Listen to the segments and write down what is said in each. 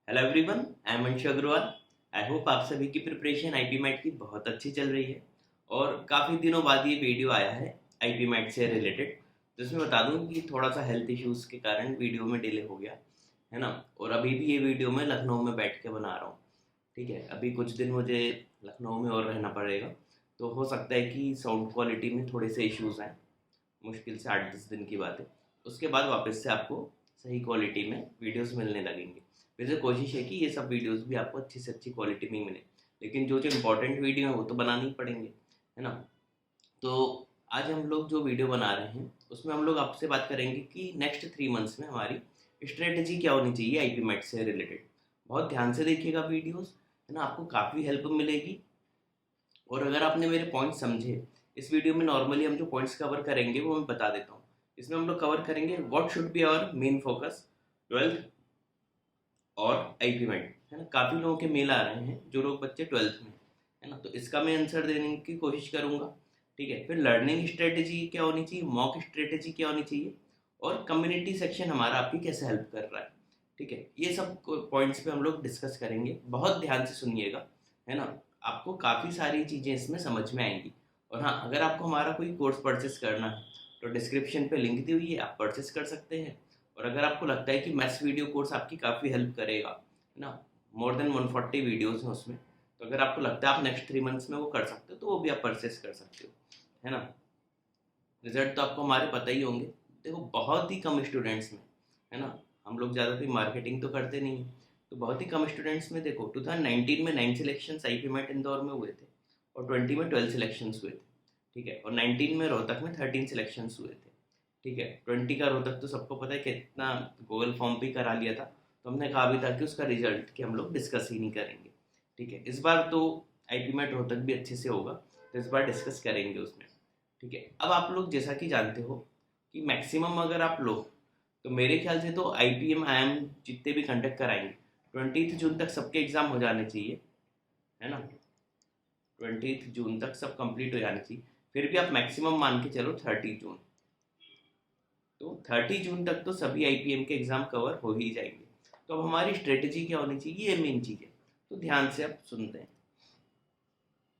Hello everyone, I am Anshu Agarwal. I hope आप सभी की प्रिपरेशन आईपी मैट की बहुत अच्छी चल रही है। और काफ़ी दिनों बाद ये वीडियो आया है आईपी मैट से रिलेटेड, जिसमें बता दूं कि थोड़ा सा हेल्थ इश्यूज़ के कारण वीडियो में डिले हो गया है ना। और अभी भी ये वीडियो मैं लखनऊ में बैठ के बना रहा हूँ। ठीक है, अभी कुछ दिन मुझे लखनऊ में और रहना पड़ेगा, तो हो सकता है कि साउंड क्वालिटी में थोड़े से इश्यूज़ आएँ। मुश्किल से 8-10 दिन की बात है। उसके बाद वापस से आपको सही क्वालिटी में वीडियोस मिलने लगेंगे। वैसे कोशिश है कि ये सब वीडियोस भी आपको अच्छी से अच्छी क्वालिटी में मिले, लेकिन जो जो इम्पोर्टेंट वीडियो है वो तो बनानी ही पड़ेंगे, है ना। तो आज हम लोग जो वीडियो बना रहे हैं उसमें हम लोग आपसे बात करेंगे कि नेक्स्ट 3 मंथ्स में हमारी स्ट्रेटजी क्या होनी चाहिए आईपी मैट से रिलेटेड। बहुत ध्यान से देखिएगा वीडियोस, है ना, आपको काफ़ी हेल्प मिलेगी। और अगर आपने मेरे पॉइंट समझे, इस वीडियो में नॉर्मली हम जो पॉइंट्स कवर करेंगे वो मैं बता देता हूँ। इसमें हम लोग कवर करेंगे what should be our main focus 12th और आईपी मैट, है ना। काफ़ी लोगों के मेल आ रहे हैं जो लोग बच्चे 12th में, है ना, तो इसका मैं आंसर देने की कोशिश करूँगा। ठीक है, फिर लर्निंग स्ट्रेटेजी क्या होनी चाहिए, मॉक स्ट्रेटेजी क्या होनी चाहिए, और कम्युनिटी सेक्शन हमारा आपकी कैसे हेल्प कर रहा है। ठीक है, ये सब पॉइंट्स पे हम लोग डिस्कस करेंगे। बहुत ध्यान से सुनिएगा, है ना। आपको काफ़ी सारी चीज़ें इसमें समझ में आएंगी। और हाँ, अगर आपको हमारा कोई कोर्स परचेस करना है तो डिस्क्रिप्शन पे लिंक दी हुई है, आप परचेस कर सकते हैं। और अगर आपको लगता है कि मैथ्स वीडियो कोर्स आपकी काफ़ी हेल्प करेगा, है ना, मोर देन 140 वीडियोज़ हैं उसमें, तो अगर आपको लगता है आप नेक्स्ट 3 मंथ्स में वो कर सकते हो तो वो भी आप परचेस कर सकते हो, है ना। रिजल्ट तो आपको हमारे पता ही होंगे। देखो, बहुत ही कम स्टूडेंट्स में, है ना, हम लोग ज़्यादा कोई मार्केटिंग तो करते नहीं हैं, तो बहुत ही कम स्टूडेंट्स में देखो 2019 में 9 सिलेक्शन आईपी मैट इंदौर में हुए थे, और 20 में 12 सिलेक्शन हुए थे। ठीक है, और 19 में रोहतक में 13 सिलेक्शन हुए थे। ठीक है, 20 का रोहतक तो सबको पता है कितना गूगल फॉर्म भी करा लिया था, तो हमने कहा भी था कि उसका रिजल्ट कि हम लोग डिस्कस ही नहीं करेंगे। ठीक है, इस बार तो आईपी मैट रोहतक भी अच्छे से होगा, तो इस बार डिस्कस करेंगे उसमें। ठीक है, अब आप लोग जैसा कि जानते हो कि मैक्सिमम अगर आप लो तो मेरे ख्याल से तो आईपीएम आईएम जितने भी कंडक्ट कराएंगे 20 जून तक सबके एग्ज़ाम हो जाने चाहिए, है ना। 20 जून तक सब कंप्लीट हो जाने चाहिए। फिर भी आप मैक्सिमम मान के चलो 30 जून, तो 30 जून तक तो सभी आईपीएम के एग्ज़ाम कवर हो ही जाएंगे। तो अब हमारी स्ट्रेटेजी क्या होनी चाहिए, ये मेन चीज़ है। तो ध्यान से आप सुनते हैं।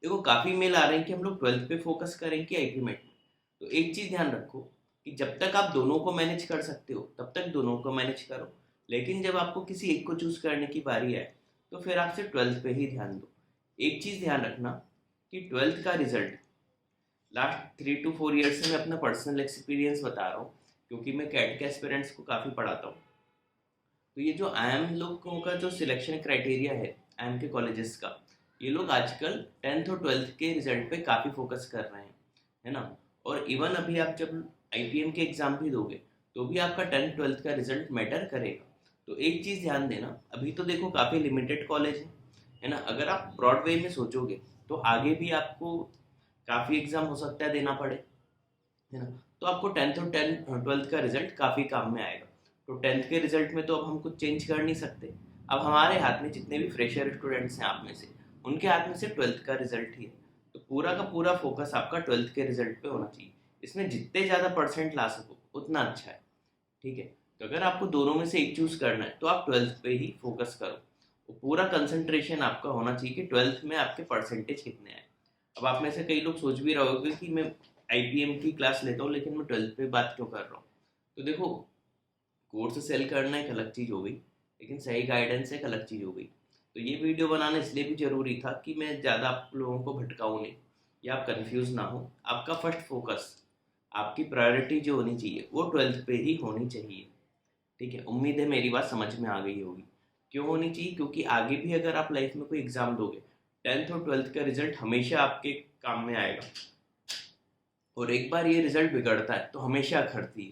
देखो, काफ़ी मेल आ रहे हैं कि हम लोग 12th पे फोकस करें कि आईपी मैट में। तो एक चीज़ ध्यान रखो कि जब तक आप दोनों को मैनेज कर सकते हो तब तक दोनों को मैनेज करो, लेकिन जब आपको किसी एक को चूज़ करने की बारी आए तो फिर आप सिर्फ 12th पे ही ध्यान दो। एक चीज़ ध्यान रखना कि 12th का रिजल्ट, लास्ट 3 to 4 ईयर्स से मैं अपना पर्सनल एक्सपीरियंस बता रहा हूँ, क्योंकि मैं कैट के एस्पिरेंट्स को काफ़ी पढ़ाता हूँ। तो ये जो आईएम लोगों का जो सिलेक्शन क्राइटेरिया है आईएम के कॉलेजेस का, ये लोग आजकल 10th और 12th के रिजल्ट पे काफ़ी फोकस कर रहे हैं, है ना। और इवन अभी आप जब आईपीएम के एग्ज़ाम भी दोगे तो भी आपका 10th 12th का रिजल्ट मैटर करेगा। तो एक चीज़ ध्यान देना, अभी तो देखो काफ़ी लिमिटेड कॉलेज है ना। अगर आप ब्रॉड वे में सोचोगे तो आगे भी आपको काफ़ी एग्ज़ाम हो सकता है देना पड़े, है ना। तो आपको 10th और 12th का रिजल्ट काफ़ी काम में आएगा। तो 10th के रिजल्ट में तो अब हम कुछ चेंज कर नहीं सकते। अब हमारे हाथ में जितने भी फ्रेशर स्टूडेंट्स हैं आप में से, उनके हाथ में से 12th का रिजल्ट ही है। तो पूरा का पूरा फोकस आपका 12th के रिजल्ट पे होना चाहिए। इसमें जितने ज़्यादा परसेंट ला सको उतना अच्छा है। ठीक है, तो अगर आपको दोनों में से एक चूज़ करना है तो आप 12th पे ही फोकस करो। तो पूरा कंसंट्रेशन आपका होना चाहिए कि 12th में आपके परसेंटेज कितने आए। अब आप में से कई लोग सोच भी रहे होगे कि मैं आईपीएम की क्लास लेता हूँ लेकिन मैं 12th पे बात क्यों कर रहा हूँ। तो देखो, कोर्स सेल करना एक अलग चीज़ हो गई, लेकिन सही गाइडेंस एक अलग चीज़ हो गई। तो ये वीडियो बनाना इसलिए भी ज़रूरी था कि मैं ज़्यादा आप लोगों को भटकाऊँ नहीं, या आप कंफ्यूज ना हो। आपका फर्स्ट फोकस, आपकी प्रायोरिटी जो होनी चाहिए वो 12th पे ही होनी चाहिए। ठीक है, उम्मीद है मेरी बात समझ में आ गई होगी। क्यों होनी चाहिए, क्योंकि आगे भी अगर आप लाइफ में कोई एग्ज़ाम दोगे, 10th और 12th का रिजल्ट हमेशा आपके काम में आएगा। और एक बार ये रिजल्ट बिगड़ता है तो हमेशा अखरती है।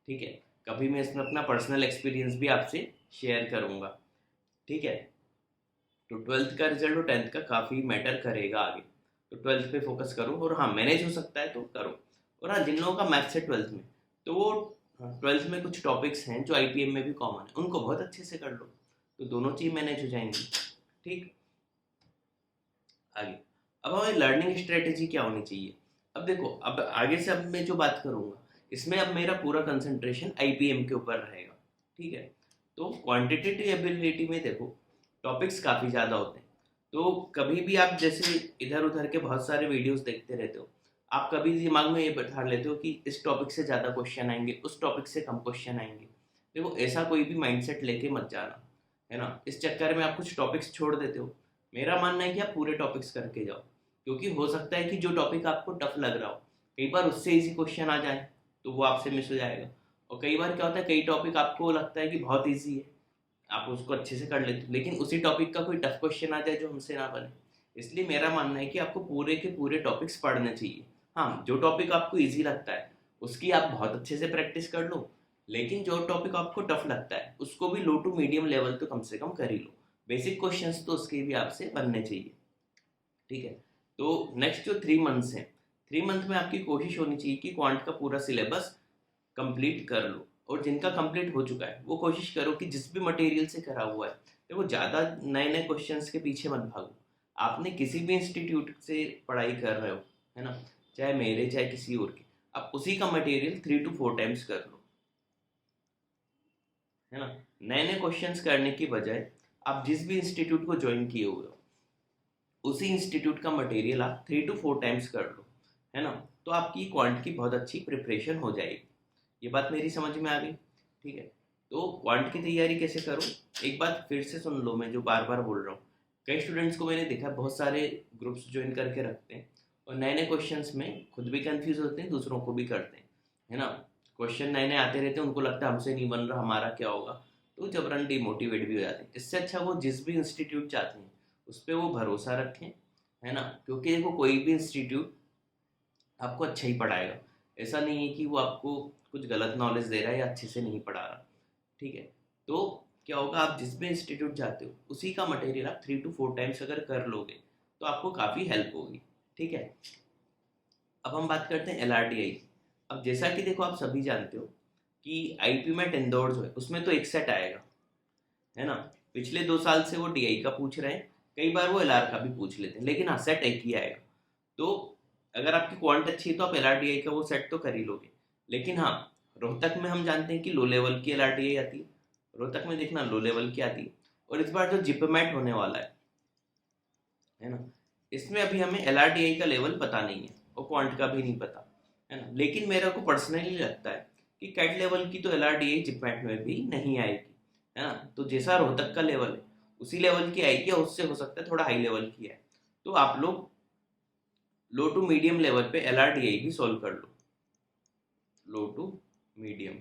ठीक है, कभी मैं इसमें अपना पर्सनल एक्सपीरियंस भी आपसे शेयर करूँगा। ठीक है, तो 12th का रिजल्ट और 10th का काफ़ी मैटर करेगा आगे। तो 12th पे फोकस करो, और हाँ, मैनेज हो सकता है तो करो। और हाँ, जिन लोगों का मैथ्स है 12th में, तो वो 12th में कुछ टॉपिक्स हैं जो आईपीएम में भी कॉमन है, उनको बहुत अच्छे से कर लो, तो दोनों चीज़ मैनेज हो जाएंगी। ठीक, आगे अब हमें लर्निंग स्ट्रेटेजी क्या होनी चाहिए। अब देखो, अब आगे से अब मैं जो बात करूँगा इसमें अब मेरा पूरा कंसंट्रेशन आईपीएम के ऊपर रहेगा। ठीक है, तो क्वांटिटेटिव एबिलिटी में देखो टॉपिक्स काफ़ी ज़्यादा होते हैं, तो कभी भी आप जैसे इधर उधर के बहुत सारे वीडियोस देखते रहते हो, आप कभी दिमाग में ये बैठा लेते हो कि इस टॉपिक से ज़्यादा क्वेश्चन आएंगे, उस टॉपिक से कम क्वेश्चन आएंगे। देखो ऐसा कोई भी माइंडसेट लेके मत जाना, है ना। इस चक्कर में आप कुछ टॉपिक्स छोड़ देते हो। मेरा मानना है कि आप पूरे टॉपिक्स करके जाओ, क्योंकि हो सकता है कि जो टॉपिक आपको टफ लग रहा हो, कई बार उससे इजी क्वेश्चन आ जाए तो वो आपसे मिस हो जाएगा। और कई बार क्या होता है, कई टॉपिक आपको लगता है कि बहुत ईजी है, आप उसको अच्छे से कर लेते हो, लेकिन उसी टॉपिक का कोई टफ क्वेश्चन आ जाए जो हमसे ना बने। इसलिए मेरा मानना है कि आपको पूरे के पूरे टॉपिक्स पढ़ने चाहिए। हाँ, जो टॉपिक आपको ईजी लगता है उसकी आप बहुत अच्छे से प्रैक्टिस कर लो, लेकिन जो टॉपिक आपको टफ लगता है उसको भी लो टू मीडियम लेवल तो कम से कम कर ही लो। बेसिक क्वेश्चंस तो उसके भी आपसे बनने चाहिए, ठीक है। तो नेक्स्ट जो 3 मंथ्स हैं, 3 मंथ में आपकी कोशिश होनी चाहिए कि क्वांट का पूरा सिलेबस कंप्लीट कर लो। और जिनका कंप्लीट हो चुका है वो कोशिश करो कि जिस भी मटेरियल से करा हुआ है, देखो ज़्यादा नए नए क्वेश्चंस के पीछे मत भागो। आपने किसी भी इंस्टीट्यूट से पढ़ाई कर रहे हो, है ना, चाहे मेरे चाहे किसी और के, आप उसी का मटेरियल 3 to 4 टाइम्स कर लो, है ना। नए नए क्वेश्चंस करने की बजाय आप जिस भी इंस्टीट्यूट को ज्वाइन किए हुए हो उसी इंस्टीट्यूट का मटेरियल आप 3 to 4 टाइम्स कर लो, है ना। तो आपकी क्वांट की बहुत अच्छी प्रिपरेशन हो जाएगी। ये बात मेरी समझ में आ गई, ठीक है। तो क्वांट की तैयारी कैसे करूँ, एक बात फिर से सुन लो, मैं जो बार बार बोल रहा हूँ। कई स्टूडेंट्स को मैंने देखा बहुत सारे ग्रुप्स ज्वाइन करके रखते हैं और नए नए क्वेश्चंस में खुद भी कंफ्यूज होते हैं, दूसरों को भी करते हैं, है ना। क्वेश्चन नए नए आते रहते हैं, उनको लगता है हमसे नहीं बन रहा, हमारा क्या होगा, तो जबरन डिमोटिवेट भी हो जाते हैं। इससे अच्छा वो जिस भी इंस्टीट्यूट चाहते हैं उस पर वो भरोसा रखें, है ना। क्योंकि देखो कोई भी इंस्टीट्यूट आपको अच्छा ही पढ़ाएगा, ऐसा नहीं है कि वो आपको कुछ गलत नॉलेज दे रहा है या अच्छे से नहीं पढ़ा रहा, ठीक है। तो क्या होगा, आप जिस भी इंस्टीट्यूट जाते हो उसी का मटेरियल आप 3 to 4 टाइम्स अगर कर लोगे तो आपको काफ़ी हेल्प होगी, ठीक है। अब हम बात करते हैं LRDI। अब जैसा कि देखो आप सभी जानते हो कि IP मैट इंदौर जो है उसमें तो एक सेट आएगा, है ना। पिछले 2 साल से वो DI का पूछ रहे हैं, कई बार वो LR का भी पूछ लेते हैं, लेकिन हाँ सेट एक ही आएगा। तो अगर आपकी क्वांट अच्छी है तो आप LRDI का वो सेट तो कर ही लोगे। लेकिन हाँ, रोहतक में हम जानते हैं कि लो लेवल की LRDI आती है, रोहतक में देखना लो लेवल की आती है। और इस बार जो जिपमैट होने वाला है ना, इसमें अभी हमें LRDI का लेवल पता नहीं है और क्वांट का भी नहीं पता, है ना। लेकिन मेरे को पर्सनली लगता है कि कैट लेवल की तो LRDI जिपमैट में भी नहीं आएगी, है ना। तो जैसा रोहतक का लेवल है उसी लेवल की आएगी, और उससे हो सकता है थोड़ा हाई लेवल की है। तो आप लोग लो टू मीडियम लेवल पे LRDI भी सॉल्व कर लो, लो टू मीडियम।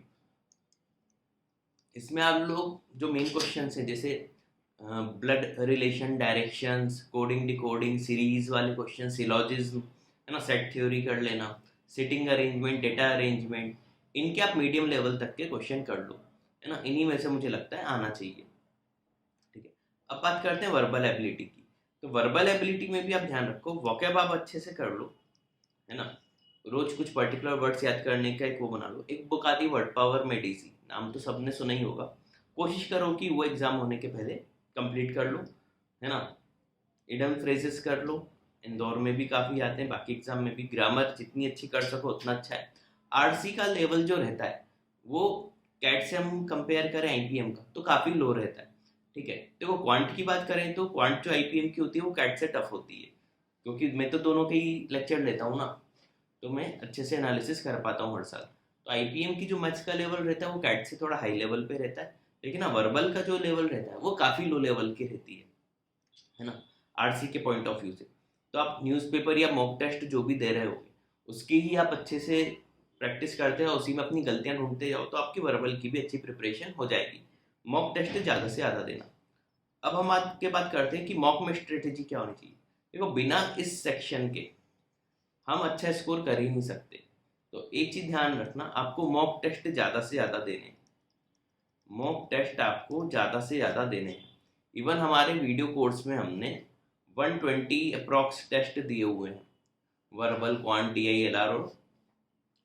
इसमें आप लोग जो मेन क्वेश्चन हैं जैसे blood relation, directions, coding decoding, series वाले क्वेश्चन, सिलॉजिज्म, है ना, सेट थ्योरी कर लेना, सिटिंग अरेंजमेंट, डेटा अरेंजमेंट, इनके आप मीडियम लेवल तक के क्वेश्चन कर लो, है ना। इन्हीं में से मुझे लगता है आना चाहिए, ठीक है। अब बात करते हैं वर्बल एबिलिटी की। तो वर्बल एबिलिटी में भी आप ध्यान रखो, वोकैब आप अच्छे से कर लो, है ना। रोज कुछ पर्टिकुलर वर्ड्स याद करने का एक वो बना लो। एक बुक आती वर्ड पावर मेडिसी, नाम तो सबने सुना ही होगा। कोशिश करो कि वो एग्जाम होने के पहले कंप्लीट कर लो, है ना। इडम फ्रेजेस कर लो, इंदौर में भी काफ़ी आते हैं, बाकी एग्जाम में भी। ग्रामर जितनी अच्छी कर सको उतना अच्छा है। आरसी का लेवल जो रहता है वो कैट से हम कंपेयर करें IPM का तो काफ़ी लो रहता है, ठीक है। देखो क्वांट की बात करें तो क्वांट जो IPM की होती है वो कैट से टफ होती है, क्योंकि मैं तो दोनों के ही लेक्चर लेता हूँ ना, तो मैं अच्छे से एनालिसिस कर पाता हूँ हर साल। तो IPM की जो मैथ्स का लेवल रहता है वो कैट से थोड़ा हाई लेवल पे रहता है, लेकिन हाँ वर्बल का जो लेवल रहता है वो काफ़ी लो लेवल की रहती है ना, आरसी के पॉइंट ऑफ व्यू से। तो आप न्यूज़पेपर या मॉक टेस्ट जो भी दे रहे होगे उसकी ही आप अच्छे से प्रैक्टिस करते हो, उसी में अपनी गलतियां ढूंढते जाओ, तो आपकी वर्बल की भी अच्छी प्रिपरेशन हो जाएगी। मॉक टेस्ट ज़्यादा से ज़्यादा देना। अब हम आपके बात करते हैं कि मॉक में स्ट्रेटेजी क्या होनी चाहिए। देखो बिना इस सेक्शन के हम अच्छा स्कोर कर ही नहीं सकते। तो एक चीज़ ध्यान रखना, आपको मॉक टेस्ट ज़्यादा से ज़्यादा देने हैं, मॉक टेस्ट आपको ज़्यादा से ज़्यादा देने हैं। इवन हमारे वीडियो कोर्स में हमने 120 अप्रॉक्स टेस्ट दिए हुए हैं, वर्बल, क्वांट, DI, LR और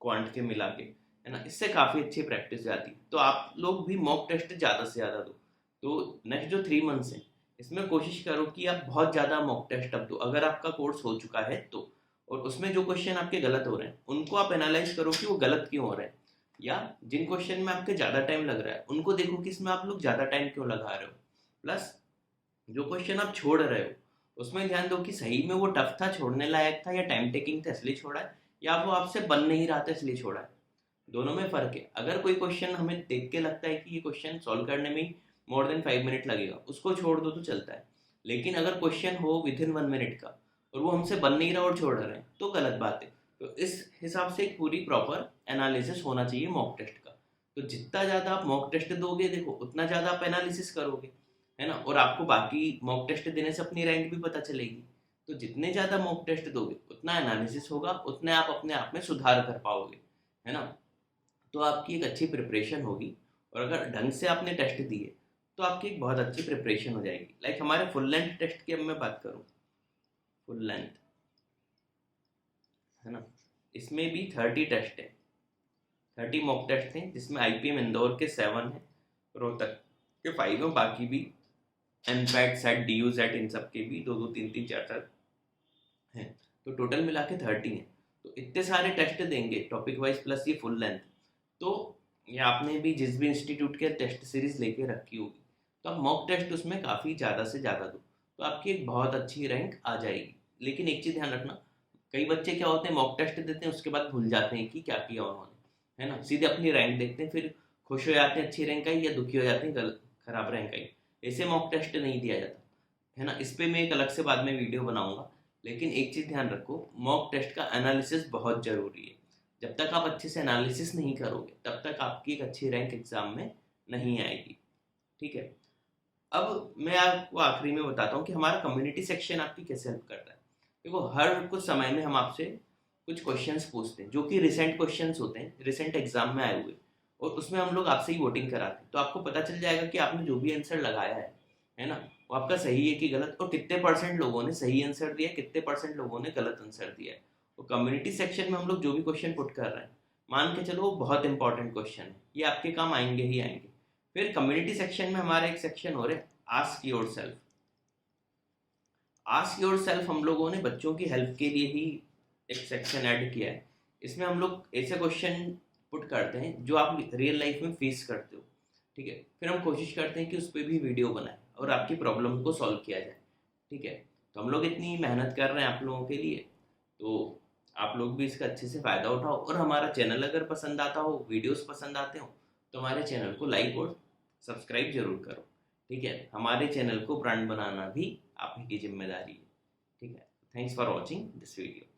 क्वांट के मिला के, है ना। इससे काफ़ी अच्छी प्रैक्टिस जाती है। तो आप लोग भी मॉक टेस्ट ज़्यादा से ज़्यादा दो। तो नेक्स्ट जो 3 मंथ्स हैं इसमें कोशिश करो कि आप बहुत ज़्यादा मॉक टेस्ट अब दो, अगर आपका कोर्स हो चुका है तो। और उसमें जो क्वेश्चन आपके गलत हो रहे हैं उनको आप एनालाइज करो कि वो गलत क्यों हो रहे हैं। या जिन क्वेश्चन में आपके ज़्यादा टाइम लग रहा है उनको देखो कि इसमें आप लोग ज़्यादा टाइम क्यों लगा रहे हो। प्लस जो क्वेश्चन आप छोड़ रहे हो उसमें ध्यान दो कि सही में वो टफ था, छोड़ने लायक था, या टाइम टेकिंग था इसलिए छोड़ा है, या वो आपसे बन नहीं रहा था इसलिए छोड़ा है। दोनों में फ़र्क है। अगर कोई क्वेश्चन हमें देख के लगता है कि ये क्वेश्चन सॉल्व करने में ही मोर देन 5 मिनट लगेगा, उसको छोड़ दो तो चलता है। लेकिन अगर क्वेश्चन हो विद इन 1 मिनट का और वो हमसे बन नहीं रहा और छोड़ रहे हैं तो गलत बात है। तो इस हिसाब से एक पूरी प्रॉपर एनालिसिस होना चाहिए मॉक टेस्ट का। तो जितना ज़्यादा आप मॉक टेस्ट दोगे देखो उतना ज़्यादा आप एनालिसिस करोगे, है ना, और आपको बाकी मॉक टेस्ट देने से अपनी रैंक भी पता चलेगी। तो जितने ज़्यादा मॉक टेस्ट दोगे उतना एनालिसिस होगा, उतने आप अपने आप में सुधार कर पाओगे, है ना। तो आपकी एक अच्छी प्रिपरेशन होगी। और अगर ढंग से आपने टेस्ट दिए तो आपकी एक बहुत अच्छी प्रिपरेशन हो जाएगी। लाइक हमारे फुल लेंथ टेस्ट की अब मैं बात करूँ, फुल लेंथ, है ना, इसमें भी 30 टेस्ट है, 30 मॉक टेस्ट हैं, जिसमें IPM इंदौर के 7 हैं, रोहतक के 5 हैं, बाकी भी एनपैट सेट DU सेट इन सब के भी 2 2 3 3 4 4 हैं। तो टोटल मिला के 30 हैं। तो इतने सारे टेस्ट देंगे टॉपिक वाइज प्लस ये फुल लेंथ, तो ये आपने भी जिस भी इंस्टीट्यूट के टेस्ट सीरीज लेके रखी होगी तो आप मॉक टेस्ट उसमें काफ़ी ज़्यादा से ज़्यादा दो, तो आपकी एक बहुत अच्छी रैंक आ जाएगी। लेकिन एक चीज़ ध्यान रखना, कई बच्चे क्या होते हैं मॉक टेस्ट देते हैं उसके बाद भूल जाते हैं कि क्या किया उन्होंने, है ना, सीधे अपनी रैंक देखते हैं, फिर खुश हो जाते हैं अच्छी रैंक आई या दुखी हो जाते हैं गलत खराब रैंक आई। ऐसे मॉक टेस्ट नहीं दिया जाता, है ना। इस पे मैं एक अलग से बाद में वीडियो बनाऊंगा। लेकिन एक चीज़ ध्यान रखो, मॉक टेस्ट का एनालिसिस बहुत ज़रूरी है। जब तक आप अच्छे से एनालिसिस नहीं करोगे तब तक आपकी एक अच्छी रैंक एग्जाम में नहीं आएगी, ठीक है। अब मैं आपको आखिरी में बताता हूँ कि हमारा कम्युनिटी सेक्शन आपकी कैसे हेल्प करता है। देखो हर कुछ समय में हम आपसे कुछ क्वेश्चंस पूछते हैं जो कि रिसेंट क्वेश्चंस होते हैं, रिसेंट एग्जाम में आए हुए, और उसमें हम लोग आपसे ही वोटिंग कराते हैं। तो आपको पता चल जाएगा कि आपने जो भी आंसर लगाया है ना, वो आपका सही है कि गलत, और कितने परसेंट लोगों ने सही आंसर दिया है, कितने परसेंट लोगों ने गलत आंसर दिया है। तो कम्युनिटी सेक्शन में हम लोग जो भी क्वेश्चन पुट कर रहे हैं, मान के चलो वो बहुत इंपॉर्टेंट क्वेश्चन है, ये आपके काम आएंगे ही आएंगे। फिर कम्युनिटी सेक्शन में हमारा एक सेक्शन हो रहा है ask your self. Ask your self हम लोगों ने बच्चों की हेल्प के लिए ही एक सेक्शन ऐड किया है। इसमें हम लोग ऐसे क्वेश्चन पुट करते हैं जो आप रियल लाइफ में फेस करते हो, ठीक है। फिर हम कोशिश करते हैं कि उस पर भी वीडियो बनाए और आपकी प्रॉब्लम को सॉल्व किया जाए, ठीक है। तो हम लोग इतनी मेहनत कर रहे हैं आप लोगों के लिए, तो आप लोग भी इसका अच्छे से फ़ायदा उठाओ। और हमारा चैनल अगर पसंद आता हो, वीडियोस पसंद आते हो, तो हमारे चैनल को लाइक और सब्सक्राइब जरूर करो, ठीक है। हमारे चैनल को ब्रांड बनाना भी आप ही की जिम्मेदारी है, ठीक है। Thanks for watching this video.